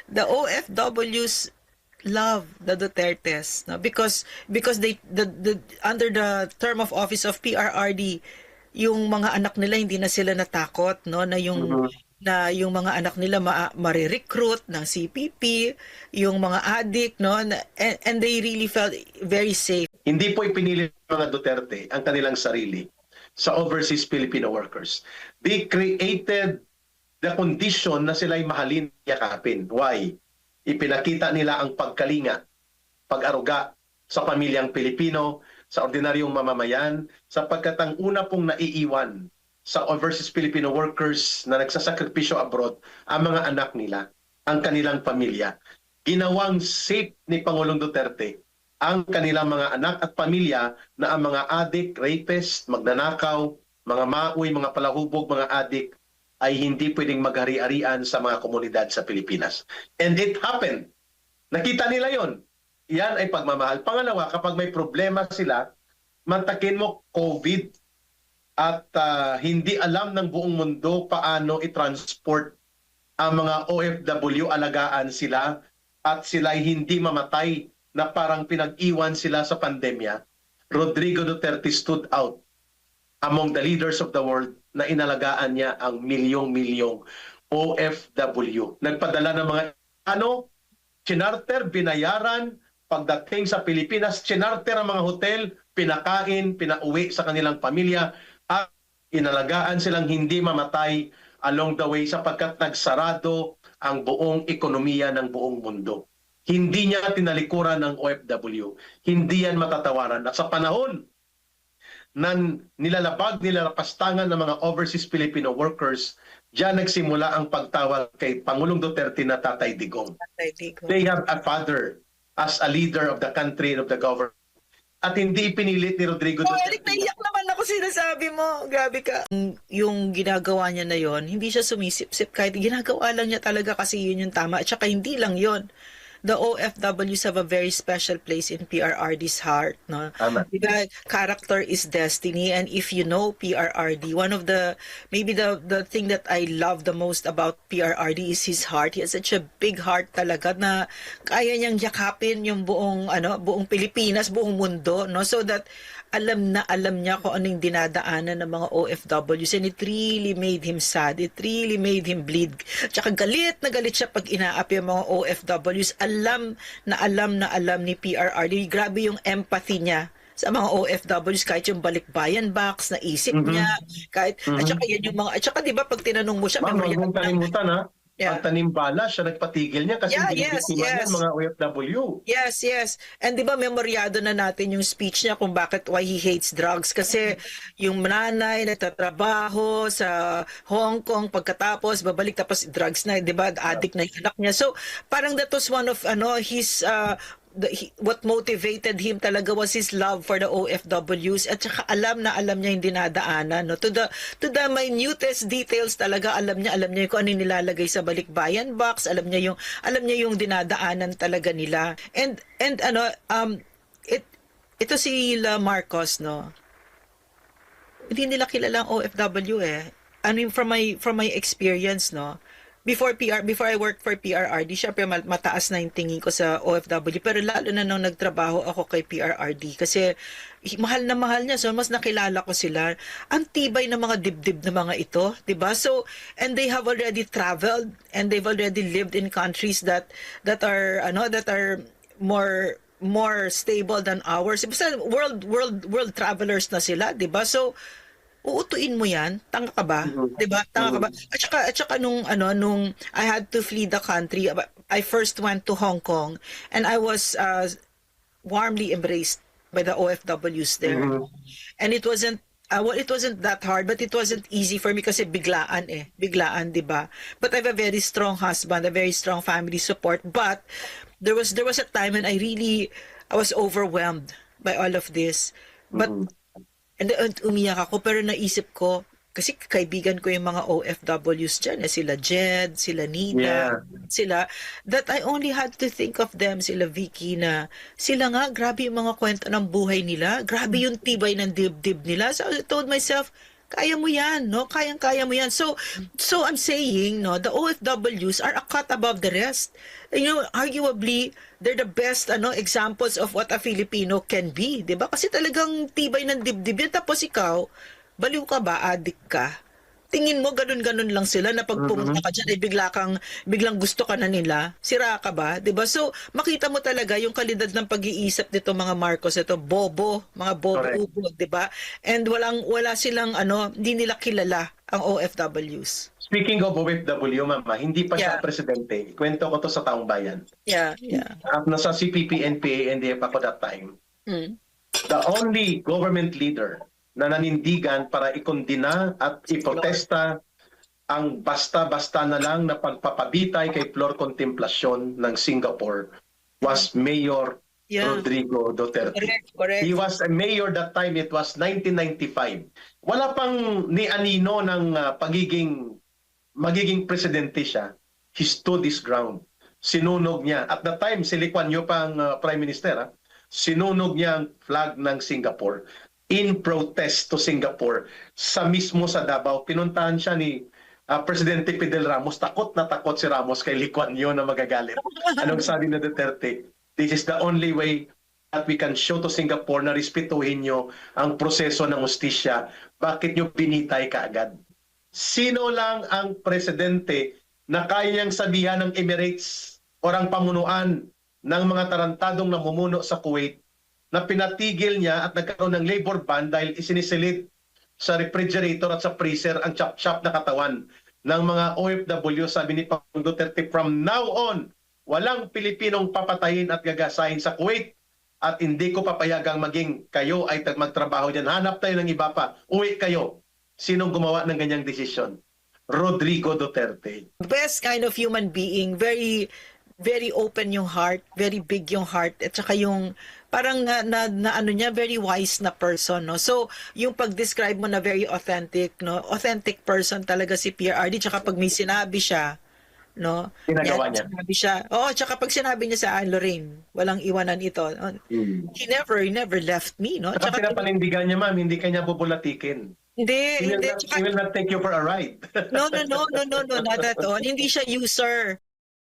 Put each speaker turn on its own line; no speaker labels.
the OFWs love the Dutertes, no? Because the under the term of office of PRRD, yung mga anak nila hindi na sila natakot, no,
Mhm.
na yung mga anak nila marirecruit ng CPP, yung mga addict, no, and they really felt very safe.
Hindi po ipinili ng mga Duterte ang kanilang sarili sa overseas Filipino workers. They created the condition na sila'y mahalin, yakapin. Why? Ipinakita nila ang pagkalinga, pag-aruga sa pamilyang Pilipino, sa ordinaryong mamamayan, sapagkat ang una pong naiiwan sa overseas Filipino workers na nagsasakripisyo abroad, ang mga anak nila, ang kanilang pamilya. Ginawang safe ni Pangulong Duterte ang kanilang mga anak at pamilya na ang mga adik, rapist, magnanakaw, mga mauwi, mga palahubog, mga adik ay hindi pwedeng maghari-harian sa mga komunidad sa Pilipinas. And it happened. Nakita nila yon. Yan ay pagmamahal. Pangalawa, kapag may problema sila, mantakin mo COVID at hindi alam ng buong mundo paano i-transport ang mga OFW, alagaan sila at sila ay hindi mamatay na parang pinag-iwan sila sa pandemya. Rodrigo Duterte stood out among the leaders of the world na inalagaan niya ang milyong-milyong OFW. Nagpadala ng mga chinarter, binayaran, pagdating sa Pilipinas, chinarter ang mga hotel, pinakain, pinauwi sa kanilang pamilya, at inalagaan silang hindi mamatay along the way sapagkat nagsarado ang buong ekonomiya ng buong mundo. Hindi niya tinalikuran ng OFW. Hindi yan matatawaran. At sa panahon na nilalapastangan ng mga overseas Filipino workers, diyan nagsimula ang pagtawag kay Pangulong Duterte na Tatay Digong. They have a father as a leader of the country and of the government. At hindi pinilit ni Rodrigo Duterte.
Eric, naiyak naman ako sinasabi mo. Grabe ka. Yung ginagawa niya na yon, hindi siya sumisip-sip kahit ginagawa lang niya talaga kasi yun yung tama. At saka hindi lang yon. The OFWs have a very special place in PRRD's heart, no?
Tama.
Diba, character is destiny, and if you know PRRD, one of the maybe the thing that I love the most about PRRD is his heart. He has such a big heart talaga na kaya niyang yakapin yung buong Pilipinas, buong mundo, no? So that alam niya kung anong dinadaanan ng mga OFWs, and it really made him sad. It really made him bleed. Tsaka galit na galit siya pag inaapi ang mga OFWs. Alam na alam ni PRRD. Grabe yung empathy niya sa mga OFWs, kahit yung balikbayan box na isip niya, kahit at saka yan yung mga, at saka 'di ba pag tinanong mo siya,
Ma'am, huwag mong kalimutan ha.
Yeah.
Ang tanimbala, siya nagpatigil niya kasi binibiktima niya mga OFW.
Yes. And di ba memoryado na natin yung speech niya kung why he hates drugs. Kasi yung nanay nagtatrabaho sa Hong Kong, pagkatapos babalik tapos drugs na, di ba, addict na yung anak niya. So parang that was one of his what motivated him talaga was his love for the OFWs, at saka alam niya yung dinadaanan, no, to the minutest details talaga. Alam niya kung ano nilalagay sa balikbayan box, alam niya yung dinadaanan talaga nila. And ito si Marcos, no, hindi nila kilala ang OFW from my experience, no. Before I worked for PRRD, syempre mataas na yung tingin ko sa OFW, pero lalo na nung nagtrabaho ako kay PRRD kasi mahal na mahal niya, so mas nakilala ko sila. Ang tibay ng mga dibdib na mga ito, 'di ba? So, and they have already traveled and they've already lived in countries that are more stable than ours. Basta world travelers na sila, 'di ba? So uutuin mo yan? Tanga ka ba? 'Di ba? Tanga ka ba? At saka nung I had to flee the country, I first went to Hong Kong and I was warmly embraced by the OFWs there. And it wasn't that hard, but it wasn't easy for me kasi biglaan, 'di ba? But I have a very strong husband, a very strong family support, but there was a time when I was overwhelmed by all of this. But and umiyak ako, pero naisip ko, kasi kaibigan ko yung mga OFWs dyan, sila Jed, sila Nina, sila, that I only had to think of them, sila Vicky, na sila nga, grabe yung mga kwento ng buhay nila, grabe yung tibay ng dibdib nila. So I told myself, kaya mo yan, no? Kayang-kaya mo yan. So I'm saying, no, the OFWs are a cut above the rest. You know, arguably, they're the best examples of what a Filipino can be, 'di ba? Kasi talagang tibay ng dibdib yan. Tapos ikaw, baliw ka ba? Addict ka? Tingin mo ganun-ganun lang sila na pag pumunta ka dyan, biglang gusto ka na nila, sira ka ba? 'Di ba? So, makita mo talaga yung kalidad ng pag-iisip nito mga Marcos, ito bobo, mga
Correct.
bobo, 'di ba? And wala silang hindi nila kilala ang OFWs.
Speaking of OFW, Mama, hindi pa siya
Yeah.
presidente. Kwento ko to sa taong bayan.
Yeah.
At nasa CPP, NPA, NDF ako that time.
Mm.
The only government leader na nanindigan para ikondina at iprotesta ang basta-basta na lang na pagpapabitay kay Flor Contemplacion ng Singapore was Mayor
Yeah.
Rodrigo Duterte.
Correct.
He was a mayor that time, it was 1995. Wala pang ni anino ng magiging presidente siya. He stood his ground. Sinunog niya. At that time, si Lee Kuan Yew pang Prime Minister, sinunog niya ang flag ng Singapore in protest to Singapore sa mismo sa Davao. Pinuntahan siya ni Presidente Fidel Ramos. Takot na takot si Ramos kay Lee Kuan Yew na magagalit. Anong sabi ni Duterte? This is the only way that we can show to Singapore na respetuhin nyo ang proseso ng hustisya. Bakit nyo binitay kaagad? Sino lang ang presidente na kayang sabihan ng Emirates o ang pamunuan ng mga tarantadong namumuno sa Kuwait na pinatigil niya at nagkaroon ng labor ban dahil isinisilid sa refrigerator at sa freezer ang chop-chop na katawan ng mga OFW, sabi ni Pangulong Duterte, from now on, walang Pilipinong papatayin at gagasahin sa Kuwait at hindi ko papayagang maging kayo ay magtrabaho dyan. Hanap tayo ng iba pa. Uwi kayo. Sinong gumawa ng ganyang desisyon? Rodrigo Duterte.
Best kind of human being, very very open yung heart, very big yung heart, at saka yung parang very wise na person, no? So, yung pag-describe mo na very authentic, no? Authentic person talaga si PRRD, tsaka pag may sinabi siya, no?
Ginagawa niya.
Sinabi siya. Oo, tsaka pag sinabi niya sa Lorraine, walang iwanan ito. He never left me, no?
At pinapanindigan niya, ma'am, hindi kanya bubulatikin.
Hindi.
He will not take you for a ride.
No, not at all. Hindi siya user.